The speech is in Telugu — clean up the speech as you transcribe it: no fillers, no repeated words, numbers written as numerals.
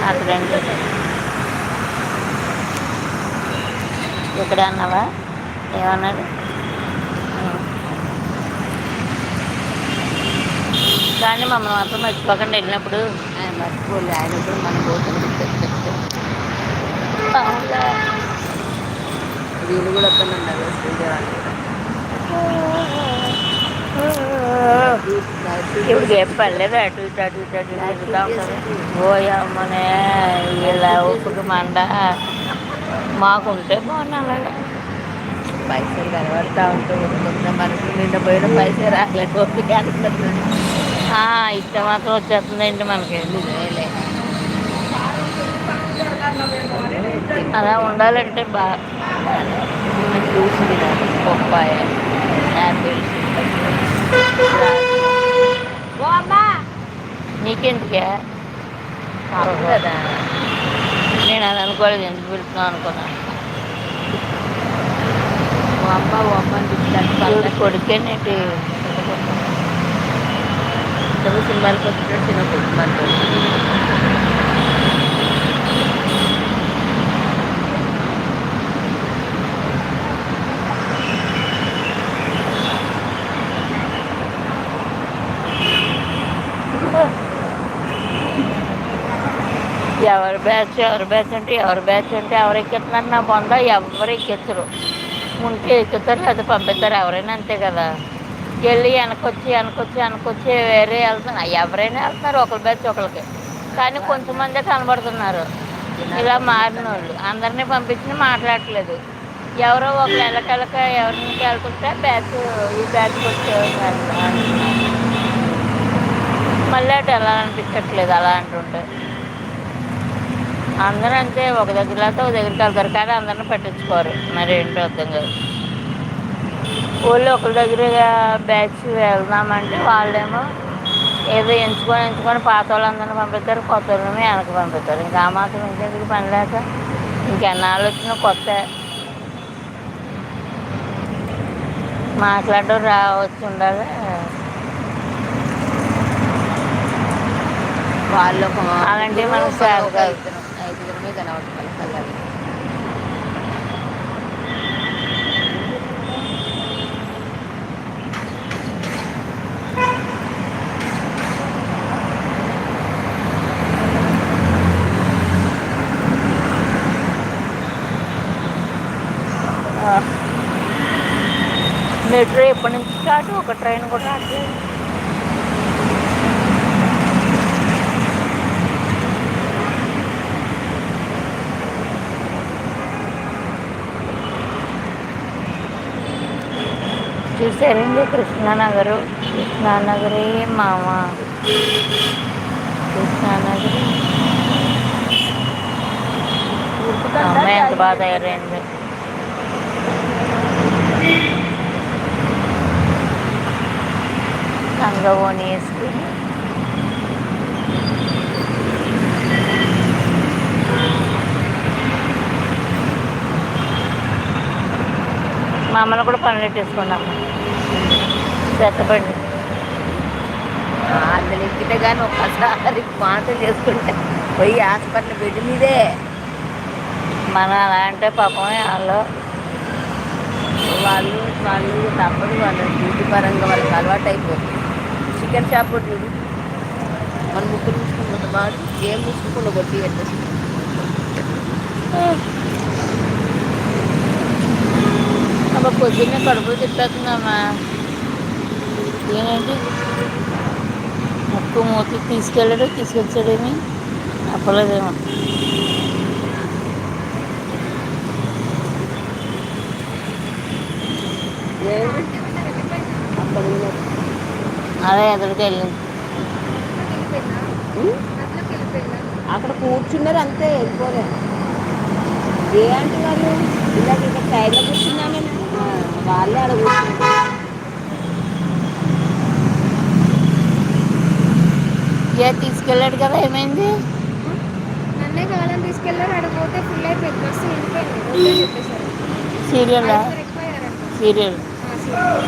ఆ ఫ్రెండ్ ఇక్కడే అన్నావా ఏమన్నాడు కానీ మమ్మల్ని మాత్రం మర్చిపోకండి వెళ్ళినప్పుడు ఆయన మర్చిపోలే ఆయన కూడా మనం పోతాం అవునులే. వీళ్ళు కూడా వద్దనే ఉన్నారు శ్రీదేవి వాళ్ళు కూడా నైట్ డ్యూటీ ఇప్పుడు ఏం వేసింది పర్లేదు అటు ఇటు అటు ఇటు అటు ఇటు నైట్ తిరుగుతూ డ్యూటీ ఉంటుంది వేసింది ఓయమ్మనే నైట్ ఇలా డ్యూటీ ఒప్పుకు వేసింది మండ మాకుంటే బాగుండు అలాగా పైసలు కనబడతా ఉంటే కొత్త మనసు నిండ పోయిన పైసలు రాలే ఓపిక అనుకున్నాడు ఇష్టం మాత్రం వచ్చేస్తుందండి మనకి నిజమేలే అలా ఉండాలంటే బాగా ఉండాలి ఫ్రూట్స్ తినాలి పప్పాయ యాపిల్స్ ద్రాక్ష ఓ అమ్మా నీకెందుకే పాపకు ఓహో కదా నేను అది అనుకోలేదు ఎందుకు పిలుతున్నావు అనుకున్నాను ఓ అమ్మ ఓ అమ్మ అని పిలుస్తాంటే చూడు పలకట్లేదు కొడుకేనేటి ఇంతకు సినిమాలకు వచ్చినట్టు చిన్న కొడుకు మనతోని ఎవరి బ్యాచ్ అంటే ఎవరు ఎక్కిస్తున్నారు నా బొంద ఎవరు ఎక్కించరు ఉంటే ఎక్కుతారు లేదా పంపిస్తారు ఎవరైనా అంతే కదా వెళ్ళి వెనకొచ్చి వేరే వెళ్తున్నారు ఎవరైనా వెళ్తున్నారు ఒకరి బ్యాచ్ ఒకరికి కానీ నాకు అన్న కొంతమందే కనబడుతున్నారు జనాలు ఇలా తక్కువ మారిన ఉంటాను వాళ్ళు అందరినీ పంపించి మాట్లాడట్లేదు ఎవరో ఒక ఎలకెలక ఎవరికి వెళ్తుంటే బ్యాచ్ ఈ బ్యాచ్కి వచ్చేవారు అంటున్నారు మళ్ళీ అటు వెళ్ళాలనిపించట్లేదు అలా అంటుంటే అందరూ అంతే ఒక దగ్గరతో ఒక దగ్గరికి వెళ్తారు కానీ అందరిని పట్టించుకోరు మరి ఏంటో అర్థం కాదు వాళ్ళు ఒకరి దగ్గర బ్యాచ్ వెళ్దామంటే వాళ్ళేమో ఏదో ఎంచుకొని పాత వాళ్ళందరినీ పంపిస్తారు కొత్త వాళ్ళని వెనక్కి పంపిస్తారు ఇంకా ఆ మాత్రం ఇంకెందుకు పని లేక ఇంకెన్నాళ్ళు వచ్చినా కొత్త మాట్లాడడం రావచ్చు ఉండాలి వాళ్ళు ఒక అలాంటివి ముగ్గురు మనకు మనం చేత ఒక కాదు ఇద్దరం ఐదుగురమే కనబడతాం కళ్ళకి మెట్రో ఎప్పటి నుంచి స్టార్ట్ ఒక ట్రైన్ కూడా రావట్లేదు చూసారండి కృష్ణానగరి మామ కృష్ణానగరి ఉరుకుతుందా అమ్మాయి ఎంత జాగింగ్ బాగా చేస్తుందా తయారైంది లంగావోని వేసుకుని మా అమ్మని కూడా పనులు పెట్టేసుకున్నాం ఎందుకు చెత్తబండి అందులో ఎక్కితే కానీ ఒక్కసారి వాంతులు చేసుకుంటే పోయి హాస్పిటల్ బెడ్ మీదే మన అలా అంటే పాపమే వాళ్ళు వాళ్ళు తప్పదు వాళ్ళ డ్యూటీ పరంగా వాళ్ళకి అలవాటు అయిపోతుంది చికెన్ షాప్ కూడా చూడు మన ముక్కులు మూసుకుని వాడు ఏం మూసుకోకుండా కొట్టి ఎట్లా అబ్బా పొద్దున్నే కడుపులు తిప్పేస్తుందమ్మా ఏంటి ముక్కు మూతి తీసుకొచ్చాడేమి చెప్పలేదేమో ఏది అక్కడ ఉన్నది అదే ఎదురుకి వెళ్ళింది ఉం? అక్కడ కూర్చున్నారు అంతే వెళ్ళిపోలేదు ఏ అంటే వాళ్ళు ఇలాగ ఇక్కడ సైడ్లో కూర్చున్నామే వాళ్ళే ఆడ కూర్చున్నారు తీసుకెళ్ళాడు కదా ఏమైంది నన్నే కావాలని తీసుకెళ్లారు ఆడపోతే ఫుల్ అయిపోయింది బస్సు వెళ్ళిపోయింది వద్దని చెప్పేశారు సీరియలా ఐదుగురు ఎక్కువ అయ్యారంట సీరియల్ సీరియల్